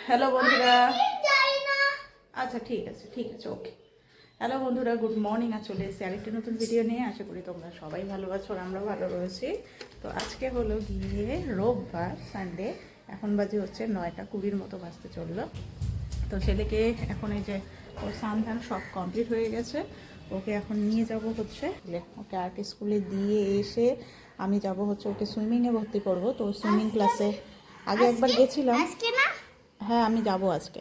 Hello বন্ধুরা, আচ্ছা ঠিক আছে ওকে। হ্যালো বন্ধুরা, গুড মর্নিং। আর চলে এসেছি আরেকটি নতুন ভিডিও নিয়ে। আশা করি তোমরা সবাই ভালো আছো আর আমরাও ভালো রয়েছি। তো আজকে হলো গিয়ে রোববার, সানডে। এখন বাজে হচ্ছে 9:20 মতো বাজতে চললো। তো ছেলেকে এখন এই যে ওর স্নান ধান সব কমপ্লিট হয়ে গেছে। ওকে এখন নিয়ে যাব হচ্ছে ওকে আর্ট স্কুলে দিয়ে এসে আমি যাব হচ্ছে ওকে সুইমিংয়ে ভর্তি করব। তো সুইমিং ক্লাসে আগে একবার গেছিলাম। হ্যাঁ আমি যাব আজকে।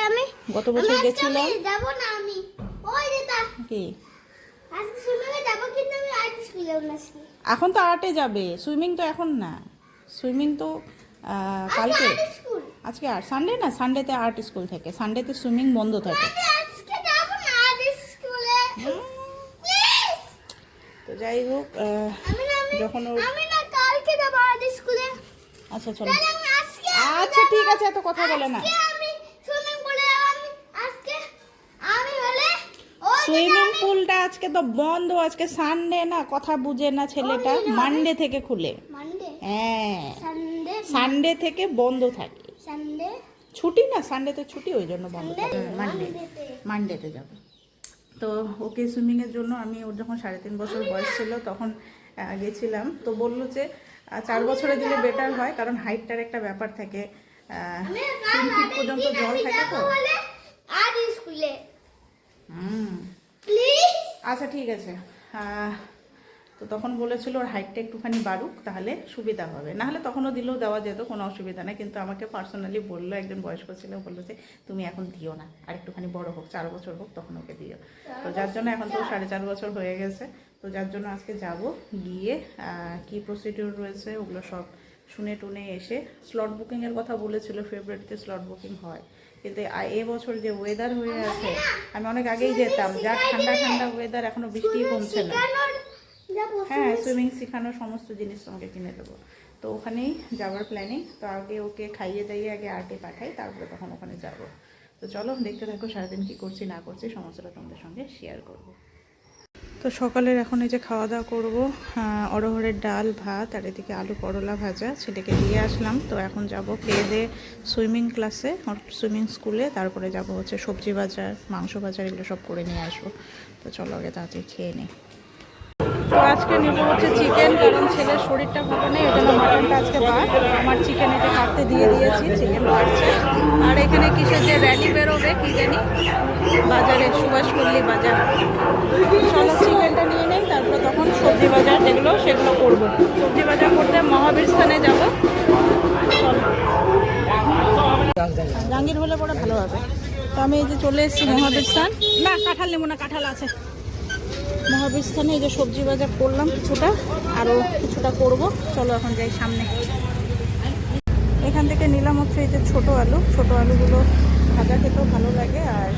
আমি গত বছর গেছিলাম। যাব না আমি। ওই দিদা কি আজকে সুইমিংয়ে যাব, কিন্তু আমি আর্ট স্কুলে আজকে। এখন তো আর্টে যাবে, সুইমিং তো এখন না। সুইমিং তো কালকে। আজকে আর সানডে না, সানডেতে আর্ট স্কুল থেকে, সানডেতে সুইমিং বন্ধ থাকে। আজকে যাব না আর্ট স্কুলে প্লিজ। তো যাই হোক, যখন আমি না কালকে যাব আর্ট স্কুলে। আচ্ছা চলো, আমি আজকে আচ্ছা ঠিক আছে, এত কথা বলে না। আমি সুইমিং পুলে আমি আজকে আমি হলে সুইমিং পুলটা আজকে তো বন্ধ, আজকে সানডে না, কথা বুঝে না ছেলেটা। মানডে থেকে খুলে। মানডে হ্যাঁ, সানডে সানডে থেকে বন্ধ থাকে। সানডে ছুটি না, সানডেতে ছুটি, ওই জন্য বন্ধ থাকে। মানডেতে যাবে। তো ওকে সুইমিংয়ের জন্য আমি ওর যখন 3.5 বছর বয়স ছিল তখন গেছিলাম। তো বললো যে 4 বছরে দিলে বেটার হয়, কারণ হাইটটার একটা ব্যাপার থাকে, 3 ফিট পর্যন্ত জল থাকে তো। আর্ট স্কুলে হুম, প্লিজ। আচ্ছা ঠিক আছে। তো তখন বলেছিল ওর হাইটটা একটুখানি বাড়ুক, তাহলে সুবিধা হবে। নাহলে তখনও দিলেও দেওয়া যেত, কোনো অসুবিধা নেই। কিন্তু আমাকে পার্সোনালি বললো, একজন বয়স্ক ছিল, বললো যে তুমি এখন দিও না, আর একটুখানি বড় হোক, 4 বছর হোক, তখন ওকে দিও। তো যার জন্য এখন তো 4.5 বছর হয়ে গেছে। তো যার জন্য আজকে যাব, গিয়ে কি প্রসিডিউর রয়েছে ওগুলো সব শুনে টুনে এসে। স্লট বুকিংয়ের কথা বলেছিল, ফেব্রুয়ারিতে স্লট বুকিং হয়। কিন্তু এবছর যে ওয়েদার হয়ে আছে, আমি অনেক আগেই যেতাম। যা ঠান্ডা ঠান্ডা ওয়েদার, এখনও বৃষ্টি কমছে না। হ্যাঁ, সুইমিং শেখানোর সমস্ত জিনিস তোমাকে কিনে দেবো। তো ওখানেই যাওয়ার প্ল্যানিং। তো আগে ওকে খাইয়ে দাইয়ে আগে আর্টে পাঠাই, তারপরে তখন ওখানে যাব। তো চলো দেখতে থাকো, সারাদিন কী করছি না করছি সমস্তটা তোমাদের সঙ্গে শেয়ার করব। তো সকালের এখন এই যে খাওয়া দাওয়া করবো, অড়হরের ডাল ভাত আর এদিকে আলু করলা ভাজা। ছেলেকে দিয়ে আসলাম। তো এখন যাব খেয়ে দিয়ে সুইমিং ক্লাসে, সুইমিং স্কুলে। তারপরে যাব হচ্ছে সবজি বাজার, মাংস বাজার, এগুলো সব করে নিয়ে আসবো। তো চলো আগে তাড়াতাড়ি খেয়ে নিই। তো আজকে নেবো হচ্ছে চিকেন, কারণ ছেলের শরীরটা ভালো নেই, ওই জন্য মাটনটা আজকে বাদ। আমার চিকেন এতে কাটতে দিয়ে দিয়েছি, চিকেন কাটছে। আর এখানে কিসের যে র্যালি বেরোবে কি জানি বাজারে, সুভাষপল্লী বাজার। চলো চিকেনটা নিয়ে নেই, তারপরে তখন সবজি বাজার যেগুলো সেগুলো করবো। সবজি বাজার করতে মহাবীর স্থানে যাবো। চলো, জাহাঙ্গীর হলে পরে ভালো হবে। তো আমি এই যে চলে এসেছি মহাবীর স্থান। না কাঁঠাল নেবো না, কাঁঠাল আছে। মহাবীর স্থানে এই যে সবজি বাজার করলাম কিছুটা, আরও কিছুটা করব। চলো এখন যাই সামনে। এখান থেকে নিলাম হচ্ছে এই যে ছোটো আলু। ছোটো আলুগুলো ভাজা খেতেও ভালো লাগে, আর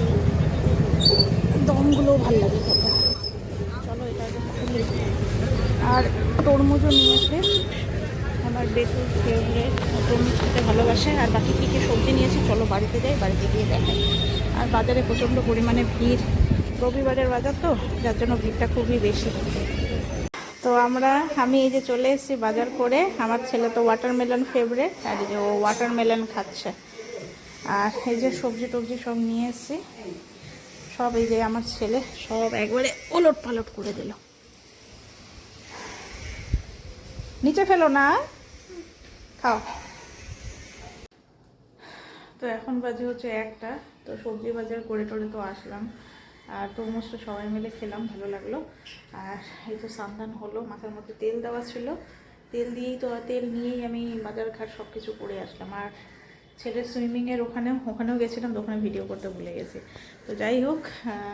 দমগুলোও ভালো লাগে খেতে। চলো এটা আর তরমুজও নিয়েছে, আমার বেশি ফেভারিট, তরমুজ খেতে ভালোবাসে। আর বাকি কী কী সবজি নিয়েছি চলো বাড়িতে যাই, বাড়িতে গিয়ে দেখাই। আর বাজারে প্রচণ্ড পরিমাণে ভিড়, রবিবারের বাজার তো, যার জন্য ভিড়টা খুবই বেশি। তো আমি এই যে চলে এসেছি বাজার করে। আমার ছেলে তো ওয়াটারমেলন ফেভারিট, আর এই যে ও ওয়াটারমেলন খাচ্ছে। আর এই যে সবজি টবজি সব নিয়ে এসেছি, সব এই যে আমার ছেলে সব একবারে ওলট পালট করে দিল। নিচে ফেলো না, খাও। তো এখন বাজে হচ্ছে 1টা। তো সবজি বাজার করে টরে তো আসলাম, আর তরমুজটা সবাই মিলে খেলাম, ভালো লাগলো। আর এই তো সাবধান হলো, মাথার মধ্যে তেল দেওয়া ছিল, তেল নিয়েই আমি বাজার ঘাট সব কিছু করে আসলাম। আর ছেলের সুইমিংয়ের ওখানেও গেছিলাম, তো ওখানে ভিডিও করতে ভুলে গেছি। তো যাই হোক,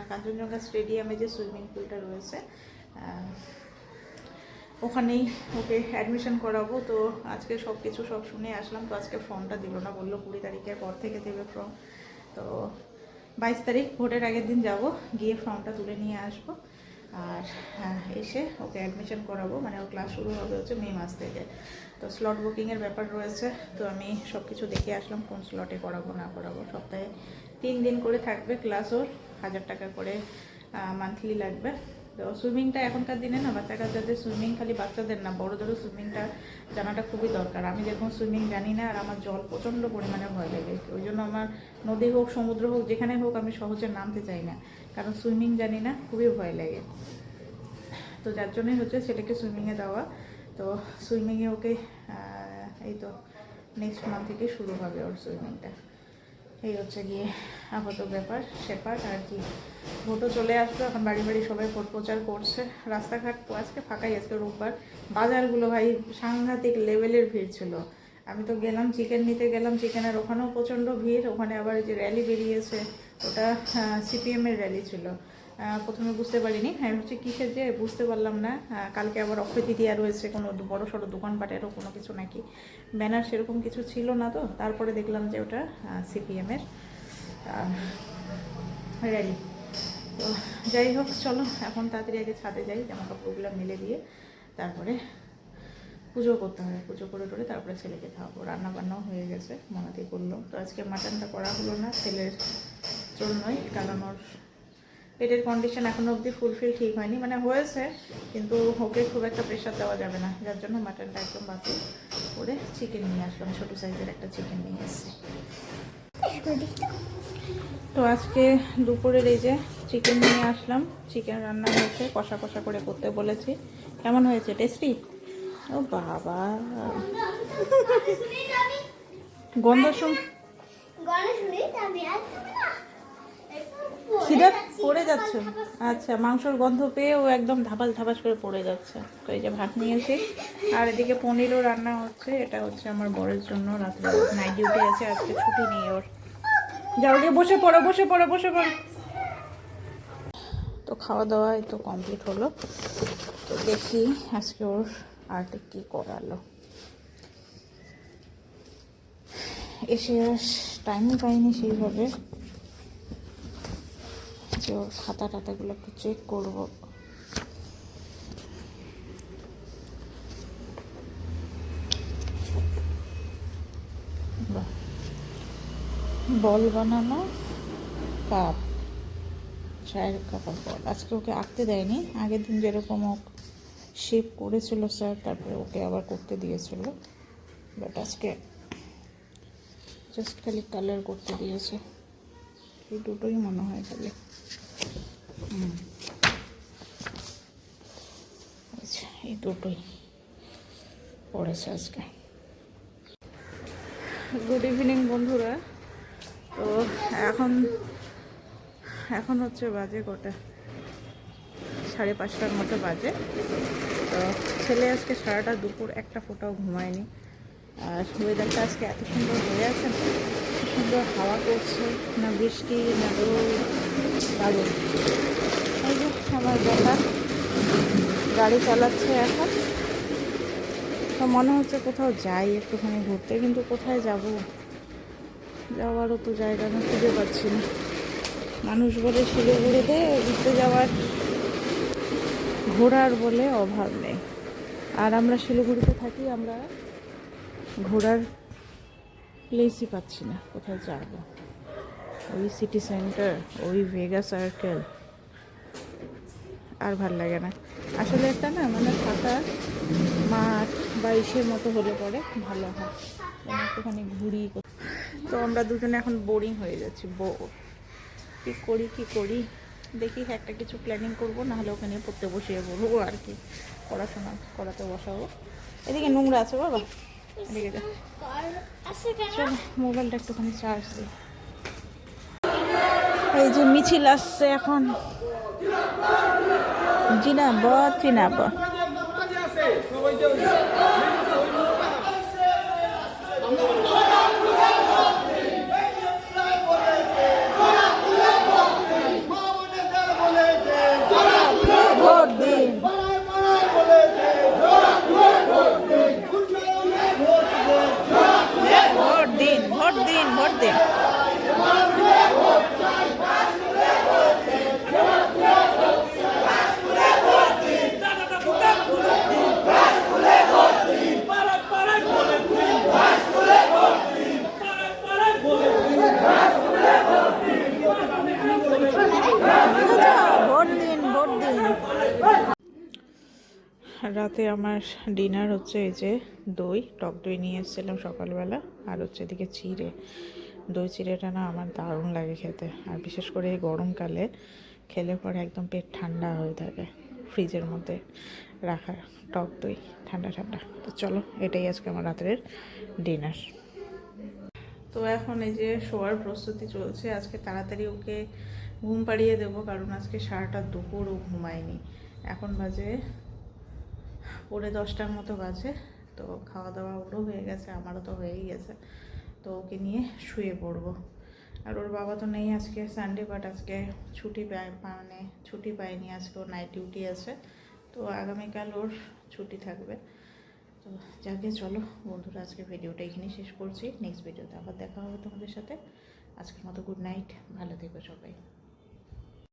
কাঞ্চনজঙ্ঘা স্টেডিয়ামে যে সুইমিং পুলটা রয়েছে ওখানেই ওকে অ্যাডমিশন করাবো। তো আজকে সব শুনে আসলাম। তো আজকে ফর্মটা দিল না, বললো 20 তারিখের পর থেকে দেবে ফর্ম। তো 22 তারিখ ভোটের আগের দিন যাব, গিয়ে ফর্মটা তুলে নিয়ে আসবো। আর এসে ওকে অ্যাডমিশন করাবো, মানে ওর ক্লাস শুরু হবে হচ্ছে মে মাস থেকে। তো স্লট বুকিংয়ের ব্যাপার রয়েছে। তো আমি সব কিছু দেখে আসলাম কোন স্লটে করাবো না করাবো। সপ্তাহে 3 দিন করে থাকবে ক্লাস, ওর 1000 টাকা করে মান্থলি লাগবে। তো সুইমিংটা এখনকার দিনে না বাচ্চা কাচ্চাদের সুইমিং খালি বাচ্চাদের না বড়োদেরও সুইমিংটা জানাটা খুবই দরকার। আমি যেরকম সুইমিং জানি না আর আমার জল প্রচণ্ড পরিমাণে ভয় লাগে, ওই জন্য আমার নদী হোক সমুদ্র হোক যেখানে হোক আমি সহজে নামতে চাই না, কারণ সুইমিং জানি না, খুবই ভয় লাগে। তো যার জন্যই হচ্ছে ছেলেকে সুইমিংয়ে দেওয়া। তো সুইমিংয়ে ওকে এই তো নেক্সট মান্থ থেকে শুরু হবে ওর সুইমিংটা। এই হচ্ছে গিয়ে আপাতত ব্যাপার সেপার আর কি। ভোটও চলে আসলো, এখন বাড়ি বাড়ি সবাই ভোট প্রচার করছে। রাস্তাঘাট আজকে ফাঁকাই, আজকে রোববার। বাজারগুলো ভাই সাংঘাতিক লেভেলের ভিড় ছিল। আমি তো গেলাম চিকেন নিতে গেলাম, চিকেনের ওখানেও প্রচণ্ড ভিড়। ওখানে আবার যে র্যালি বেরিয়েছে ওটা সিপিএমের র্যালি ছিল। প্রথমে বুঝতে পারিনি, আমি হচ্ছে কিসের যে বুঝতে পারলাম না। কালকে আবার অক্ষয় তৃতীয়া রয়েছে, কোনো বড় সড়ো দোকানপাটেরও কোনো কিছু নাকি ব্যানার সেরকম কিছু ছিল না। তো তারপরে দেখলাম যে ওটা সিপিএমের র্যালি। তো যাই হোক চলো এখন তাড়াতাড়ি আগে ছাদে যাই, জামা কাপড়গুলো মেলে দিয়ে তারপরে পুজো করতে হবে। পুজো করে টোরে তারপরে ছেলেকে খাওয়াবো। রান্না বান্নাও হয়ে গেছে, মনাতে করলো। তো আজকে মাটনটা করা হলো না ছেলের জন্যই, কারণ ওর পেটের কন্ডিশন এখনও অবধি ফুলফিল ঠিক হয়নি, মানে হয়েছে কিন্তু ওকে খুব একটা প্রেশার দেওয়া যাবে না, যার জন্য মাটনটা একদম বাতিল করে চিকেন নিয়ে আসলাম। ছোটো সাইজের একটা চিকেন নিয়ে এসেছি। তো আজকে দুপুরের এই যে চিকেন নিয়ে আসলাম, চিকেন রান্না হয়েছে, কষা কষা করে করতে বলেছি। কেমন হয়েছে? টেস্টি? ও বাবা, গন্ধ শুন খিদে পড়ে যাচ্ছে। আচ্ছা, মাংসর গন্ধ পেয়ে ও একদম ধাপাস ধাপাস করে পড়ে যাচ্ছে। তো এই যে ভাত নিয়েছি, আর এদিকে পনিরও রান্না হচ্ছে। এটা হচ্ছে আমার বরের জন্য, রাত্রে নাইট ডিউটি আছে, আজকে ছুটি নেই ওর। যাও গিয়ে বসে পড়ো, বসে পড়ো, বসে পড়ো। তো খাওয়া দাওয়া এই তো কমপ্লিট হলো। তো দেখি আজকে ওর আর্ট কি করালো। এসে টাইমই পাইনি সেইভাবে যে ওর খাতা টাতাগুলো একটু চেক করবো। বল বানানো কাপ, চায়ের কাপের বল। আজকে ওকে আঁকতে দেয়নি, আগের দিন যেরকম ও শেপ করেছিল স্যার, তারপরে ওকে আবার করতে দিয়েছিল, বাট আজকে জাস্ট খালি কালার করতে দিয়েছে। এই দুটোই মনে হয় খালি। আচ্ছা, এই দুটোই পড়েছে আজকে। গুড ইভিনিং বন্ধুরা। তো এখন হচ্ছে বাজে কটা, 5:30টার মতো বাজে। তো ছেলে আজকে সারাটা দুপুর একটা ফোঁটাও ঘুমায়নি। আর ওয়েদারটা আজকে এত সুন্দর হয়ে আছে, না সুন্দর হাওয়া করছে, না বৃষ্টি না রোদ, দারুণ। এই যে আমার বেলা গাড়ি চালাচ্ছে এখন। তো মনে হচ্ছে কোথাও যাই একটুখানি ঘুরতে, কিন্তু কোথায় যাব, যাওয়ারও তো জায়গা আমি খুঁজে পাচ্ছি না। মানুষ বলে শিলিগুড়িতে ঘুরতে যাওয়ার, ঘোরার বলে অভাব নেই। আর আমরা শিলিগুড়িতে থাকি, আমরা ঘোরার প্লেসই পাচ্ছি না, কোথায় যাব। ওই সিটি সেন্টার, ওই ভেগা সার্কেল, আর ভাল লাগে না আসলে। একটা না মানে ফাঁকা মাঠ বা ইসের মতো হলে পরে ভালো হয়, একটুখানি ঘুরি। তো আমরা দুজনে এখন বোরিং হয়ে যাচ্ছি, কি করি দেখি, একটা কিছু প্ল্যানিং করবো, নাহলে ওখানে পড়তে বসিয়ে পড়বো আর কি, পড়াশোনা করাতে বসাবো। এদিকে নোংরা আছে বাবা, এদিকে যা। চল মোবাইলটা একটুখানি চার্জ দিই। এই যে মিছিল আসছে এখন, চিনাব ভোট দিন। ভোট দিন। রাতে আমার ডিনার হচ্ছে এই যে দই, টক দই নিয়ে এসেছিলাম সকালবেলা, আর হচ্ছে এদিকে চিড়ে। দই চিড়েটা না আমার দারুণ লাগে খেতে, আর বিশেষ করে এই গরমকালে খেলে পরে একদম পেট ঠান্ডা হয়ে থাকে। ফ্রিজের মধ্যে রাখা টক দই ঠান্ডা ঠান্ডা। তো চলো, এটাই আজকে আমার রাতের ডিনার। তো এখন এই যে শোয়ার প্রস্তুতি চলছে। আজকে তাড়াতাড়ি ওকে ঘুম পাড়িয়ে দেবো, কারণ আজকে সারাটা দুপুরও ঘুমায়নি। এখন বাজে 10:45 মতো বাজে। তো খাওয়া দাওয়া ওরও হয়ে গেছে, আমারও তো হয়েই গেছে। তো ওকে নিয়ে শুয়ে পড়বো। আর ওর বাবা তো নেই, আজকে সানডে, বাট আজকে ছুটি পায়নি, আজকে ওর নাইট ডিউটি আছে। তো আগামীকাল ওর ছুটি থাকবে। তো যাকে চলো বন্ধুরা, আজকে ভিডিওটা এখানেই শেষ করছি। নেক্সট ভিডিওতে আবার দেখা হবে তোমাদের সাথে। আজকের মতো গুড নাইট, ভালো থেকো সবাই।